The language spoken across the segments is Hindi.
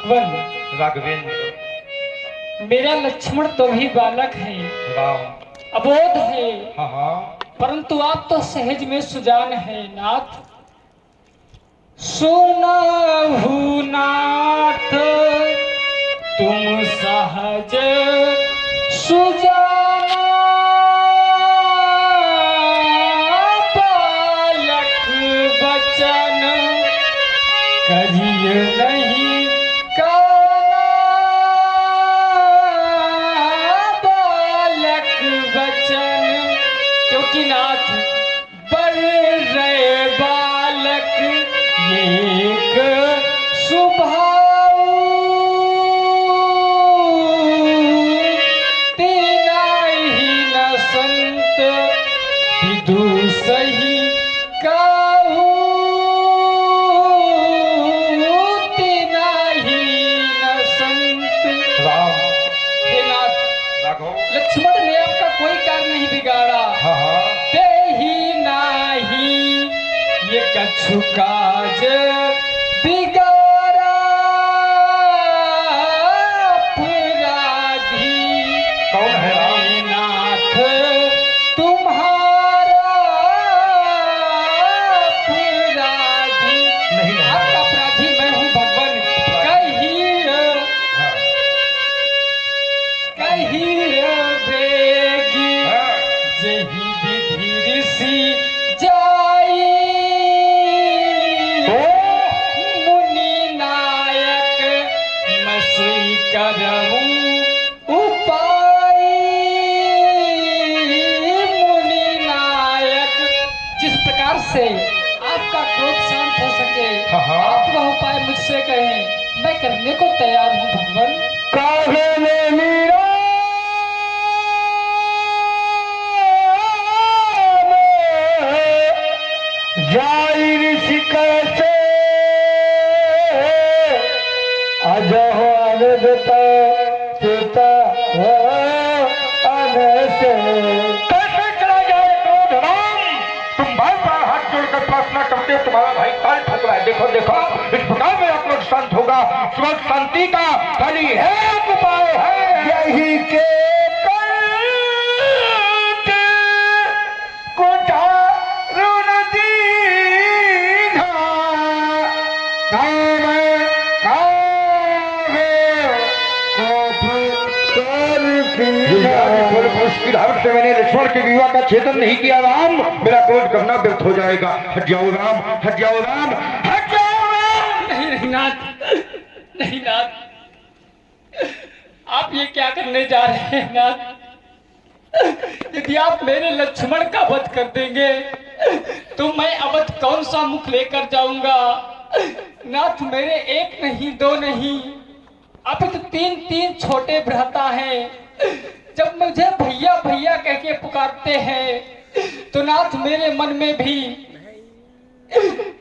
भगवान राघवेंद्र मेरा लक्ष्मण तो भी बालक है, राम अबोध है, हाँ हाँ परंतु आप तो सहज में सुजान है नाथ। सुनहु नाथ तुम सहज सुजाना, बालक बचन करिय नहीं काना, बालक बचन क्योंकि नाथ बर रहे बालक एक स्वभाव, तेरा ही न संत विदु सही काहू, तेरा ही न संत। राम हे नाथ, राघव लक्ष्मण ने आपका कोई कार्य नहीं बिगाड़ा, हाँ हाँ ते ही नाही ये कछु काज बिगाड़ा, अपराधी कौन है राम? हे नाथ तुम्हारा अपराधी। नहीं नहीं आपका अपराधी मैं हूँ भगवान। हाँ कही बेगी हाँ जही विधि ऋषि जाई, मुनि नायक मसई करहूं उपाय, मुनि नायक जिस प्रकार से आपका क्रोध शांत हो सके हाँ, हाँ। आप वह उपाय मुझसे कहें, मैं करने को तैयार हूँ भगवान। काहे में मीरा जाई ऋषि कैसे अजह अनदता सीता अनसे कैसे चला जाए क्रोध राम? तुम बार बार हाथ जोड़कर प्रार्थना करते हो, तुम्हारा भाई काल ठग रहा है। देखो देखो इस प्रकार मेरा क्रोध शांत होगा। स्वर्ग शांति का खाली है एक उपाय है, यही के करते कुठारुण दीना काम कावे की धावत से मैंने लक्ष्मण के विवाह का छेदन नहीं किया राम, मेरा क्रोध करना व्यर्थ हो जाएगा। हट जाओ राम, हट जाओ राम, हट जाओ राम। नहीं नहीं नाथ, नहीं नाथ, आप ये क्या करने जा रहे हैं नाथ? यदि आप मेरे लक्ष्मण का वध कर देंगे तो मैं अवध कौन सा मुख लेकर जाऊंगा नाथ? मेरे एक नहीं दो नहीं, आप तो तीन तीन छोटे भ्राता हैं। जब मुझे भैया भैया कह के पुकारते हैं तो नाथ मेरे मन में भी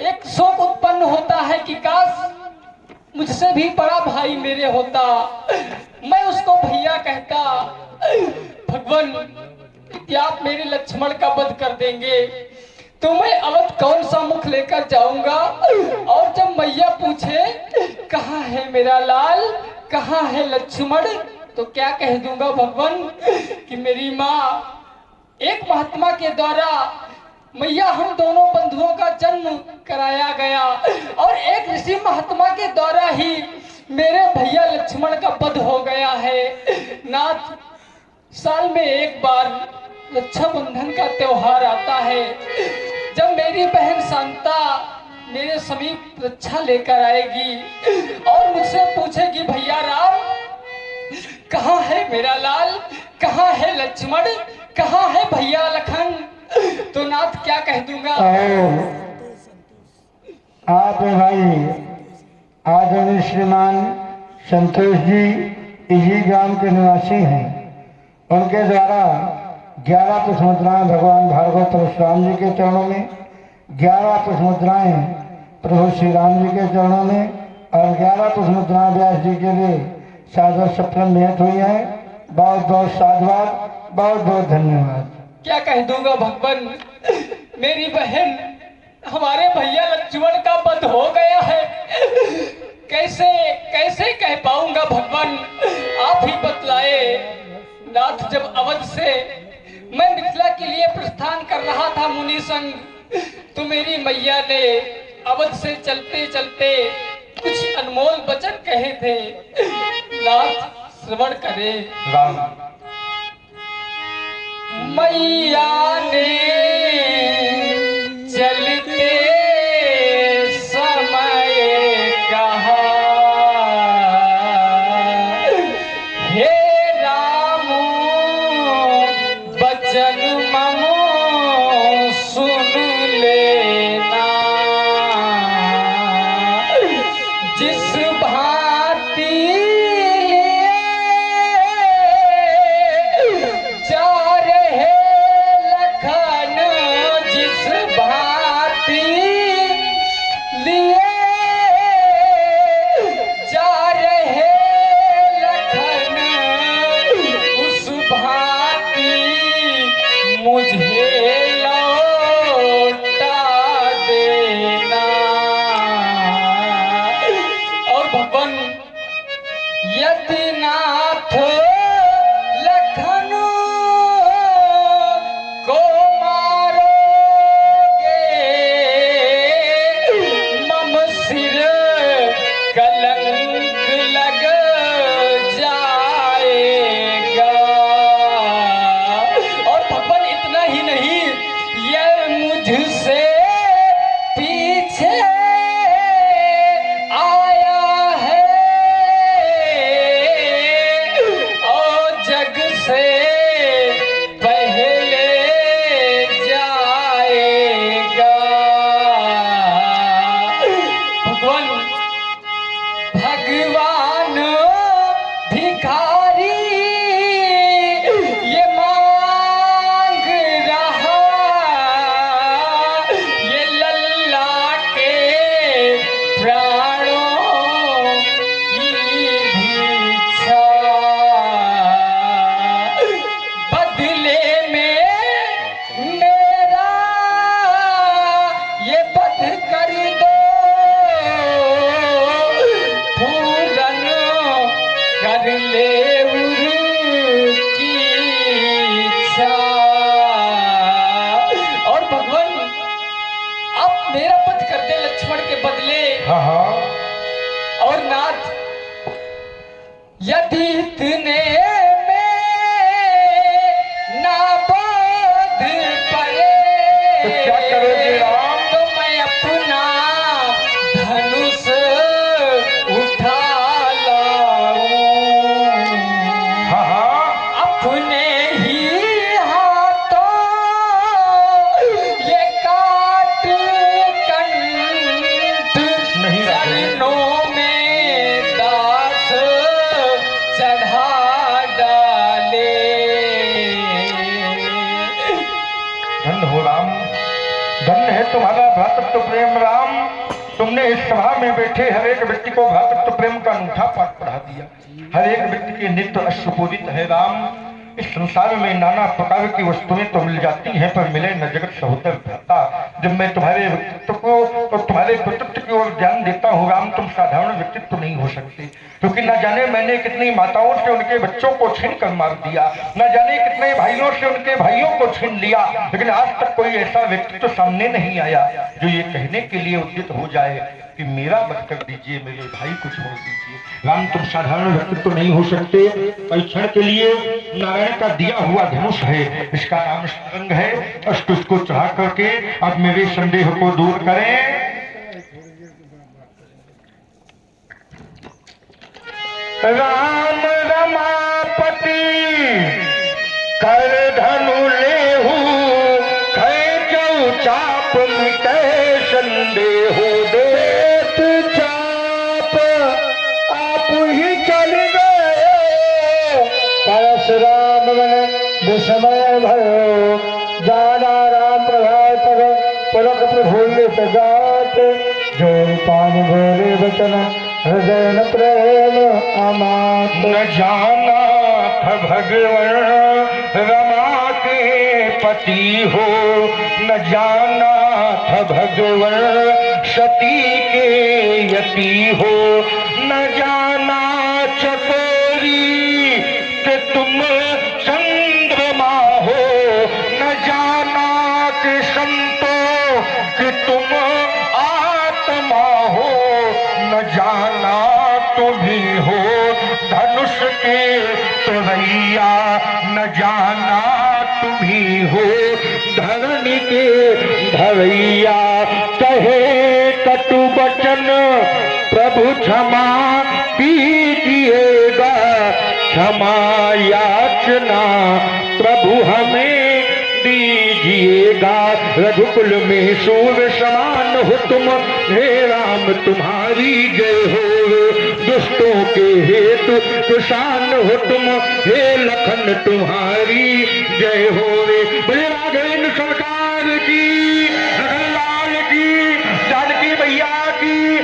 एक शोक उत्पन्न होता है कि काश मुझसे भी बड़ा भाई मेरे होता, मैं उसको भैया कहता। भगवान यदि आप मेरे लक्ष्मण का वध कर देंगे तो मैं अवध कौन सा मुख लेकर जाऊंगा? और जब मैया पूछे कहाँ है मेरा लाल, कहाँ है लक्ष्मण, तो क्या कह दूंगा भगवान कि मेरी माँ एक महात्मा के द्वारा मैया हम दोनों बंधुओं का जन्म कराया गया और एक ऋषि महात्मा के द्वारा ही मेरे भैया लक्ष्मण का वध हो गया है नाथ। साल में एक बार रक्षाबंधन का त्योहार आता है, जब मेरी बहन शांता मेरे समीप रक्षा लेकर आएगी और मुझसे पूछेगी भैया राम कहाँ है मेरा लाल, कहाँ है लक्ष्मण, कहाँ है भैया लखन, तो नाथ क्या कह दूंगा? आप भाई आदरणीय श्रीमान संतोष जी इसी ग्राम के निवासी हैं। उनके द्वारा 11 पुष्पमुद्राएं भगवान भार्गव परशुराम जी के चरणों में, 11 पुष्पमुद्राएं प्रभु श्री राम जी के चरणों में और 11 पुष्पमुद्राएं व्यास जी के लिए सादर सप्तम भेंट हुई है। बहुत बहुत साधुवाद, बहुत बहुत धन्यवाद। क्या कह दूंगा भगवान, मेरी बहन हमारे भैया लक्ष्मण का वध हो गया है, कैसे कैसे जब अवध से मैं मिथिला के लिए प्रस्थान कर रहा था मुनि संग, तो मेरी मैया ने अवध से चलते चलते कुछ अनमोल वचन कहे थे। नाथ श्रवण करे। राम मैया ने चलते समय कहा, हे राम बचन मम सुन लेना, जिस भांति जा रहे लखन, जिस भांति लिए जा रहे लखन, उस भांति मुझे लौटा देना। और भगवान यदि नाथ लखन को मारोगे, मम सिर कलंक लग जाएगा। और भगवान इतना ही नहीं, ये मुझसे पीछे आया है और जग से पहले जाएगा। भगवान भगवान भिखारी ये मांग रहा, ये लल्ला के प्राणों की भिक्षा। बदले में मेरा ये वध कर दो, पूरन कर ले उनकी इच्छा। और भगवान आप मेरा वध कर दे लक्ष्मण के बदले। हाँ और नाथ यदि इतने में ना बोध पड़े, तो क्या करोगे राम? तो मैं अपना धनुष उठा लाऊं, हाँ अपने ही हाथों ये काट कंठ, नहीं राधे। चरणों में दास चढ़ा डाले। धन्य हो राम, धन्य है तुम्हारा भ्रातृत्व प्रेम राम। तुमने इस सभा में बैठे हर एक व्यक्ति को भ्रातृत्व प्रेम का अनूठा पाठ पढ़ा दिया। हर एक व्यक्ति के नित्य अश्रुपूरित है राम। इस संसार में नाना प्रकार की वस्तुएं तो मिल जाती हैं, पर मिले न जगत सहोदर भ्राता। जब मैं तुम्हारे व्यक्तित्व को और तुम्हारे व्यक्तित्व की ओर ध्यान देता हूँ राम, तुम साधारण व्यक्तित्व नहीं हो सकते, क्योंकि न जाने मैंने कितनी माताओं से उनके बच्चों को छीन कर मार दिया, न जाने कितने भाइयों से उनके भाइयों को छीन लिया, लेकिन आज तक कोई ऐसा व्यक्तित्व सामने नहीं आया जो ये कहने के लिए उद्यत हो जाए कि मेरा वध कर दीजिए, मेरे भाई को छोड़ दीजिए। राम, तुम साधारण व्यक्तित्व नहीं हो सकते। परीक्षण के लिए नारायण का दिया हुआ धनुष है, इसका नाम सरंग है। अष्ट उसको चढ़ा करके अब मेरे संदेह को दूर करें। राम रमापति कर धनु लेहु, खैचौ चाप मिटे संदेहो। देत चाप आप ही चल गए, परशुराम मन विस्मय भयो, जाना राम प्रभात पुलक प्रफुल्लित गात, जो पान बोले वचन हृदय न प्रेम अमात। न जाना था भगवान रमा के पति हो, न जाना था भगवान सती के यति हो, न जाना चकोरी कि तुम संग जाना तुम्ही हो धनुष के तोरैया, न जाना तुम्ही हो धरणी के धरैया। कहे कटु वचन प्रभु क्षमा कीजिएगा, क्षमा याचना प्रभु हमें दीजिएगा। रघुकुल में सूर्य समान हो तुम, हे राम तुम्हारी जय हो। दुष्टों के हेतु किसान हो तुम, हे लखन तुम्हारी जय हो रे। बड़े राघवेंद्र सरकार की, लखन लाल की, जानकी मैया की